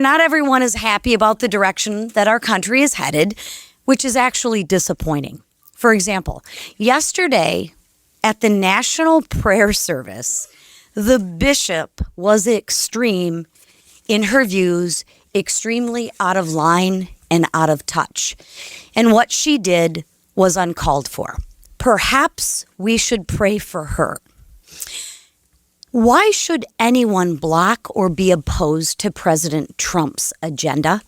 Not everyone is happy about the direction that our country is headed, which is actually disappointing. For example, yesterday at the National Prayer Service, the bishop was extreme in her views, extremely out of line and out of touch. And what she did was uncalled for. Perhaps we should pray for her. Why should anyone block or be opposed to President Trump's agenda?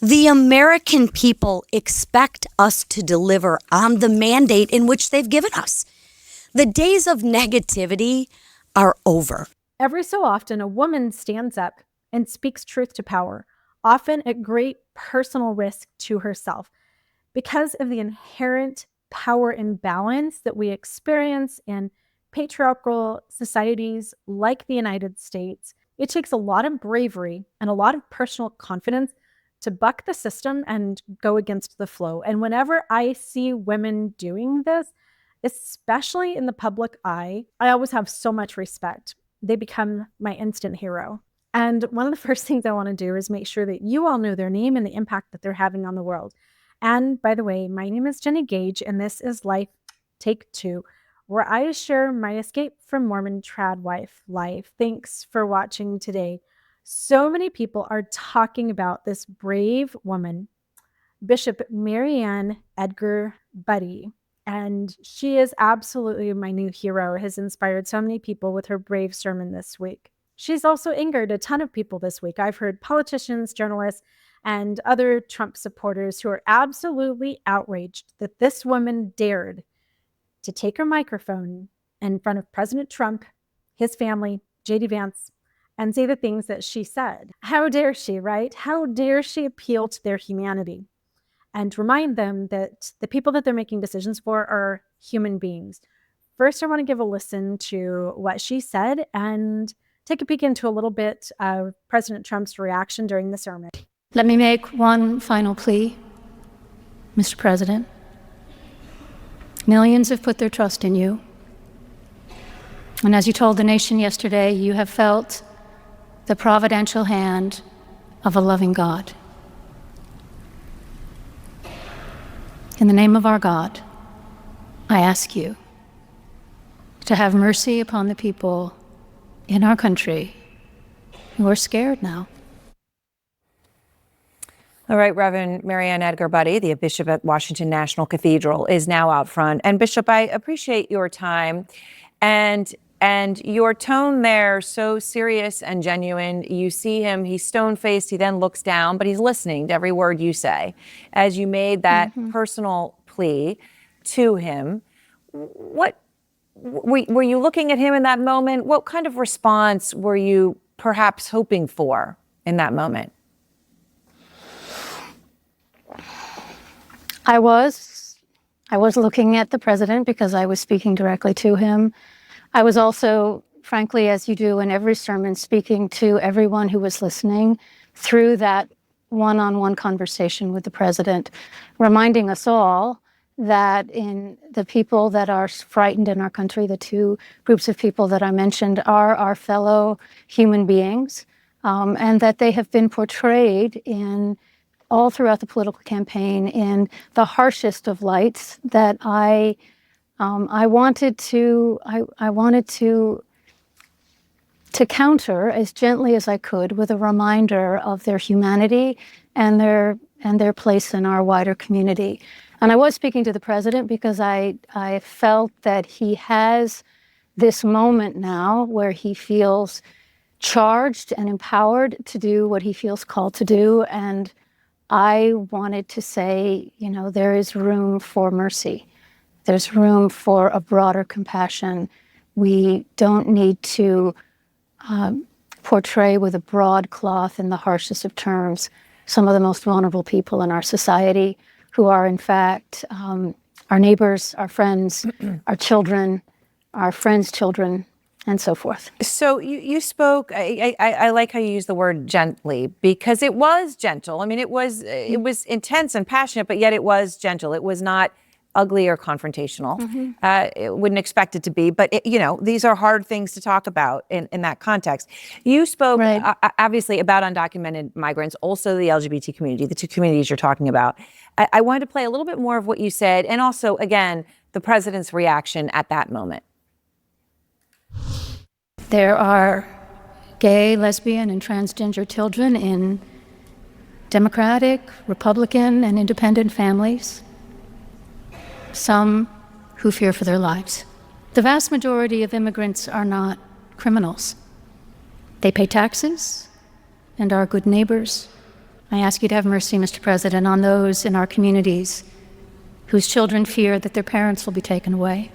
The American people expect us to deliver on the mandate in which they've given us. The days of negativity are over. Every so often, a woman stands up and speaks truth to power, often at great personal risk to herself, because of the inherent power imbalance that we experience in patriarchal societies like the United States. It takes a lot of bravery and a lot of personal confidence to buck the system and go against the flow. And whenever I see women doing this, especially in the public eye, I always have so much respect. They become my instant hero. And one of the first things I want to do is make sure that you all know their name and the impact that they're having on the world. And by the way, my name is Jenny Gage, and this is Life Take 2, where I share my escape from Mormon trad wife life. Thanks for watching today. So many people are talking about this brave woman, Bishop Mariann Edgar Budde, and she is absolutely my new hero, has inspired so many people with her brave sermon this week. She's also angered a ton of people this week. I've heard politicians, journalists, and other Trump supporters who are absolutely outraged that this woman dared to take her microphone in front of President Trump, his family, J.D. Vance, and say the things that she said. How dare she, right? How dare she appeal to their humanity and remind them that the people that they're making decisions for are human beings. First, I want to give a listen to what she said and take a peek into a little bit of President Trump's reaction during the sermon. Let me make one final plea, Mr. President. Millions have put their trust in you. And as you told the nation yesterday, you have felt the providential hand of a loving God. In the name of our God, I ask you to have mercy upon the people in our country who are scared now. All right, Reverend Mariann Edgar Budde, the Bishop at Washington National Cathedral, is now out front. And Bishop, I appreciate your time and your tone there, so serious and genuine. You see him, he's stone-faced, he then looks down, but he's listening to every word you say. As you made that personal plea to him, what were you looking at him in that moment? What kind of response were you perhaps hoping for in that moment? I was looking at the president because I was speaking directly to him. I was also, frankly, as you do in every sermon, speaking to everyone who was listening through that one-on-one conversation with the president, reminding us all that in the people that are frightened in our country, the two groups of people that I mentioned are our fellow human beings, and that they have been portrayed in all throughout the political campaign in the harshest of lights that I wanted to counter as gently as I could with a reminder of their humanity and their place in our wider community. And I was speaking to the president because I felt that he has this moment now where he feels charged and empowered to do what he feels called to do. And I wanted to say, you know, there is room for mercy. There's room for a broader compassion. We don't need to portray with a broad cloth in the harshest of terms some of the most vulnerable people in our society who are, in fact, our neighbors, our friends, our children, our friends' children, and so forth. So you spoke, I like how you use the word gently, because it was gentle. I mean, it was intense and passionate, but yet it was gentle. It was not ugly or confrontational. Wouldn't expect it to be, but these are hard things to talk about in that context. You spoke Right. Obviously about undocumented migrants, also the LGBT community, the two communities you're talking about. I wanted to play a little bit more of what you said, and also, again, the president's reaction at that moment. There are gay, lesbian, and transgender children in Democratic, Republican, and independent families. Some who fear for their lives. The vast majority of immigrants are not criminals. They pay taxes and are good neighbors. I ask you to have mercy, Mr. President, on those in our communities whose children fear that their parents will be taken away.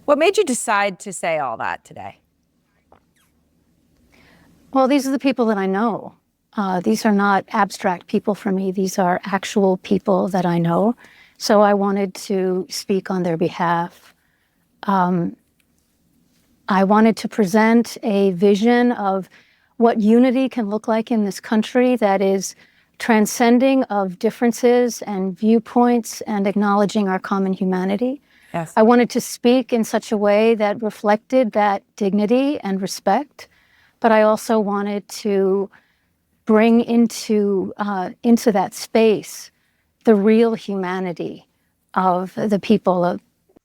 What made you decide to say all that today? Well, these are the people that I know. These are not abstract people for me. These are actual people that I know. So I wanted to speak on their behalf. I wanted to present a vision of what unity can look like in this country that is transcending of differences and viewpoints and acknowledging our common humanity. Yes. I wanted to speak in such a way that reflected that dignity and respect, but I also wanted to bring into that space the real humanity of the people of.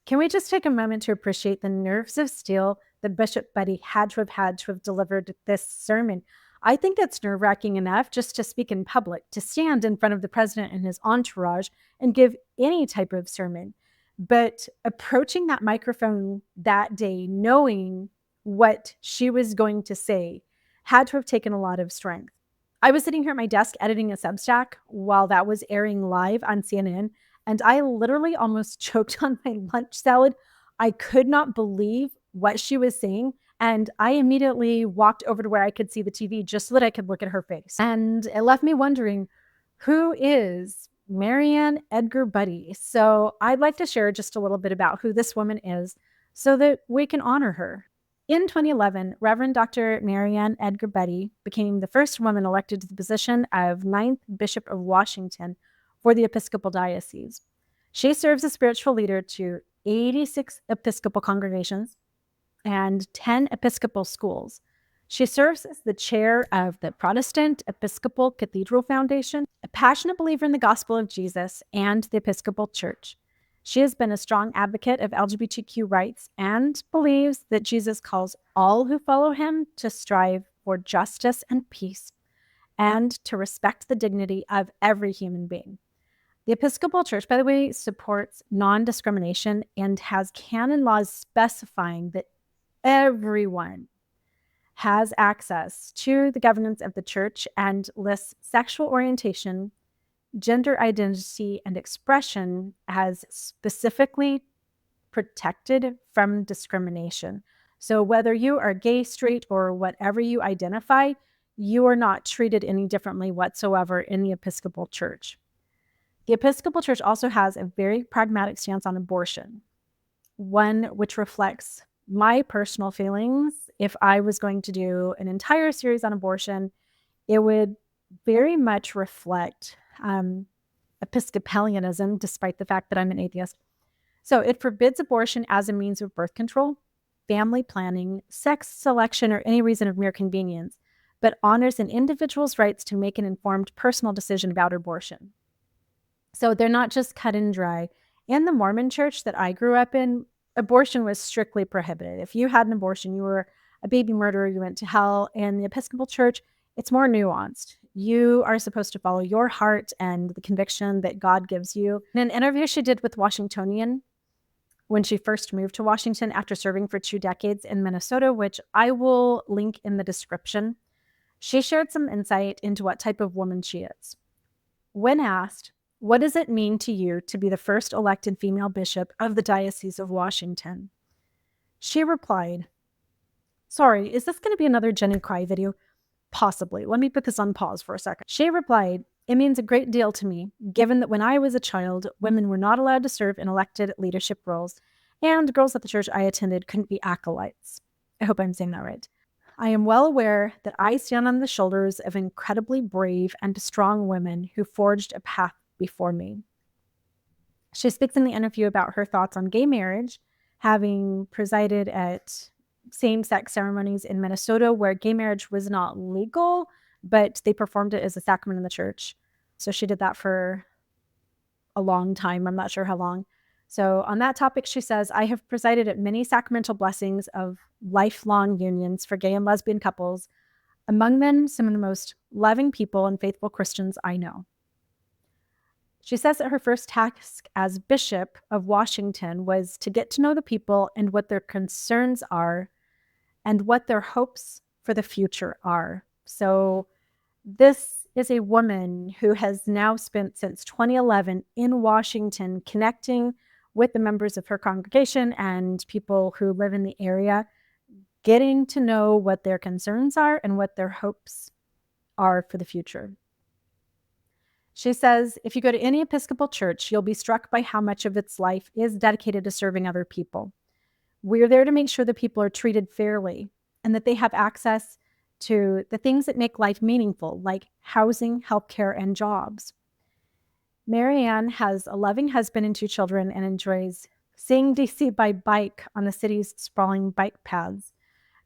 Can we just take a moment to appreciate the nerves of steel that Bishop Budde had to have delivered this sermon? I think that's nerve-wracking enough just to speak in public, to stand in front of the president and his entourage and give any type of sermon. But approaching that microphone that day, knowing what she was going to say, had to have taken a lot of strength. I was sitting here at my desk editing a Substack while that was airing live on CNN, and I literally almost choked on my lunch salad. I could not believe what she was saying, and I immediately walked over to where I could see the TV just so that I could look at her face. And it left me wondering, who is Mariann Edgar Budde? So I'd like to share just a little bit about who this woman is so that we can honor her. In 2011, Reverend Dr. Mariann Edgar Budde became the first woman elected to the position of 9th Bishop of Washington for the Episcopal Diocese. She serves as spiritual leader to 86 Episcopal congregations and 10 Episcopal schools. She serves as the chair of the Protestant Episcopal Cathedral Foundation, a passionate believer in the gospel of Jesus and the Episcopal Church. She has been a strong advocate of LGBTQ rights and believes that Jesus calls all who follow him to strive for justice and peace and to respect the dignity of every human being. The Episcopal Church, by the way, supports non-discrimination and has canon laws specifying that everyone has access to the governance of the church and lists sexual orientation, gender identity, and expression as specifically protected from discrimination. So whether you are gay, straight, or whatever you identify, you are not treated any differently whatsoever in the Episcopal Church. The Episcopal Church also has a very pragmatic stance on abortion, one which reflects my personal feelings. If I was going to do an entire series on abortion, it would very much reflect Episcopalianism, despite the fact that I'm an atheist. So it forbids abortion as a means of birth control, family planning, sex selection, or any reason of mere convenience, but honors an individual's rights to make an informed personal decision about abortion. So they're not just cut and dry. In the Mormon church that I grew up in, abortion was strictly prohibited. If you had an abortion, you were a baby murderer, you went to hell. In the Episcopal Church, it's more nuanced. You are supposed to follow your heart and the conviction that God gives you. In an interview she did with Washingtonian when she first moved to Washington after serving for 2 decades in Minnesota, which I will link in the description, she shared some insight into what type of woman she is. When asked, "What does it mean to you to be the first elected female bishop of the Diocese of Washington?" she replied, "Sorry, is this going to be another Jenny Cry video?" "Possibly. Let me put this on pause for a second." She replied, "It means a great deal to me, given that when I was a child, women were not allowed to serve in elected leadership roles, and girls at the church I attended couldn't be acolytes." I hope I'm saying that right. "I am well aware that I stand on the shoulders of incredibly brave and strong women who forged a path before me." She speaks in the interview about her thoughts on gay marriage, having presided at same-sex ceremonies in Minnesota where gay marriage was not legal, but they performed it as a sacrament in the church. So she did that for a long time. I'm not sure how long. So on that topic, she says, I have presided at many sacramental blessings of lifelong unions for gay and lesbian couples, among them some of the most loving people and faithful Christians I know. She says that her first task as Bishop of Washington was to get to know the people and what their concerns are and what their hopes for the future are. So this is a woman who has now spent since 2011 in Washington connecting with the members of her congregation and people who live in the area, getting to know what their concerns are and what their hopes are for the future. She says, if you go to any Episcopal church, you'll be struck by how much of its life is dedicated to serving other people. We're there to make sure that people are treated fairly and that they have access to the things that make life meaningful, like housing, healthcare, and jobs. Mariann has a loving husband and 2 children and enjoys seeing DC by bike on the city's sprawling bike paths.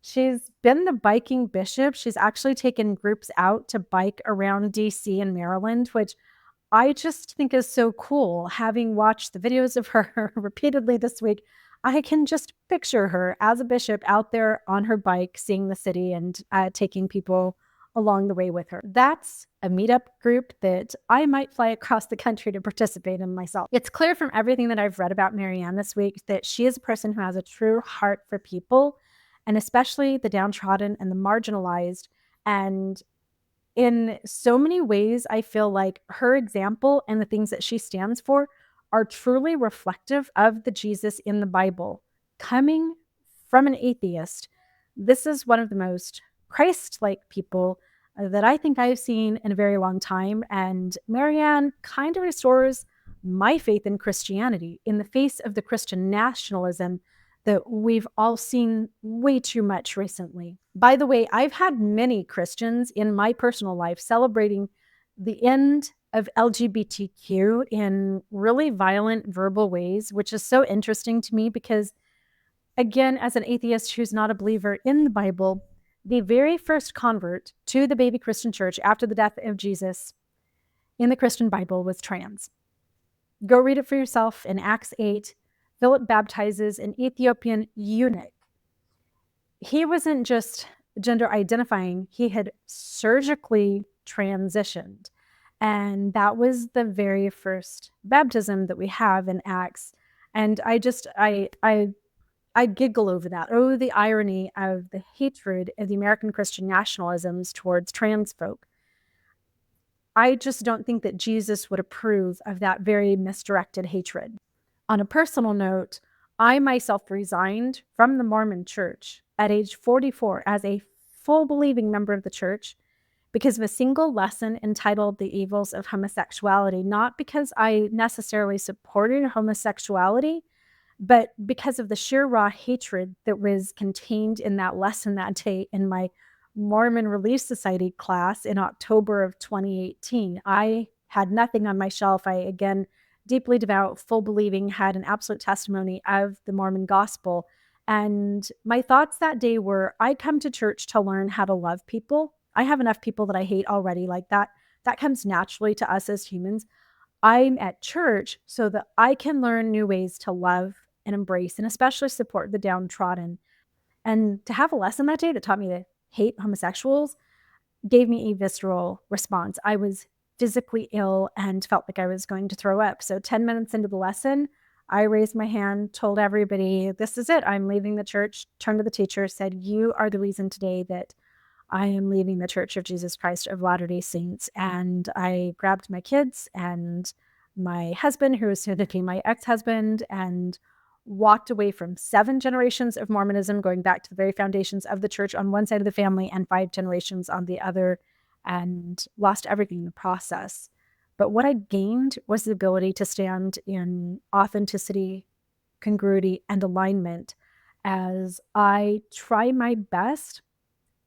She's been the biking bishop. She's actually taken groups out to bike around DC and Maryland, which I just think is so cool. Having watched the videos of her repeatedly this week, I can just picture her as a bishop out there on her bike, seeing the city and taking people along the way with her. That's a meetup group that I might fly across the country to participate in myself. It's clear from everything that I've read about Mariann this week that she is a person who has a true heart for people, and especially the downtrodden and the marginalized. And in so many ways, I feel like her example and the things that she stands for are truly reflective of the Jesus in the Bible. Coming from an atheist, this is one of the most Christ-like people that I think I've seen in a very long time. And Mariann kind of restores my faith in Christianity in the face of the Christian nationalism that we've all seen way too much recently. By the way, I've had many Christians in my personal life celebrating the end of LGBTQ in really violent verbal ways, which is so interesting to me because, again, as an atheist who's not a believer in the Bible, the very first convert to the baby Christian church after the death of Jesus in the Christian Bible was trans. Go read it for yourself in Acts 8. Philip baptizes an Ethiopian eunuch. He wasn't just gender identifying, he had surgically transitioned. And that was the very first baptism that we have in Acts. And I giggle over that. Oh, the irony of the hatred of the American Christian nationalisms towards trans folk. I just don't think that Jesus would approve of that very misdirected hatred. On a personal note, I myself resigned from the Mormon Church at age 44 as a full believing member of the church because of a single lesson entitled The Evils of Homosexuality, not because I necessarily supported homosexuality, but because of the sheer raw hatred that was contained in that lesson that day in my Mormon Relief Society class in October of 2018. I had nothing on my shelf. I, again, deeply devout, full believing, had an absolute testimony of the Mormon gospel. And my thoughts that day were, I come to church to learn how to love people. I have enough people that I hate already like that. That comes naturally to us as humans. I'm at church so that I can learn new ways to love and embrace and especially support the downtrodden. And to have a lesson that day that taught me to hate homosexuals gave me a visceral response. I was physically ill and felt like I was going to throw up. So 10 minutes into the lesson, I raised my hand, told everybody, this is it. I'm leaving the church, turned to the teacher, said, you are the reason today that I am leaving the Church of Jesus Christ of Latter-day Saints. And I grabbed my kids and my husband, who was soon to be my ex-husband, and walked away from 7 generations of Mormonism, going back to the very foundations of the church on one side of the family and 5 generations on the other, and lost everything in the process. But what I gained was the ability to stand in authenticity, congruity, and alignment as I try my best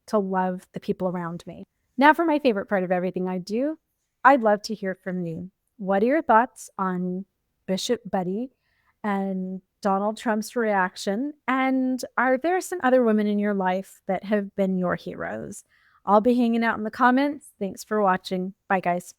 to love the people around me. Now for my favorite part of everything I do, I'd love to hear from you. What are your thoughts on Bishop Budde and Donald Trump's reaction? And are there some other women in your life that have been your heroes? I'll be hanging out in the comments. Thanks for watching. Bye, guys.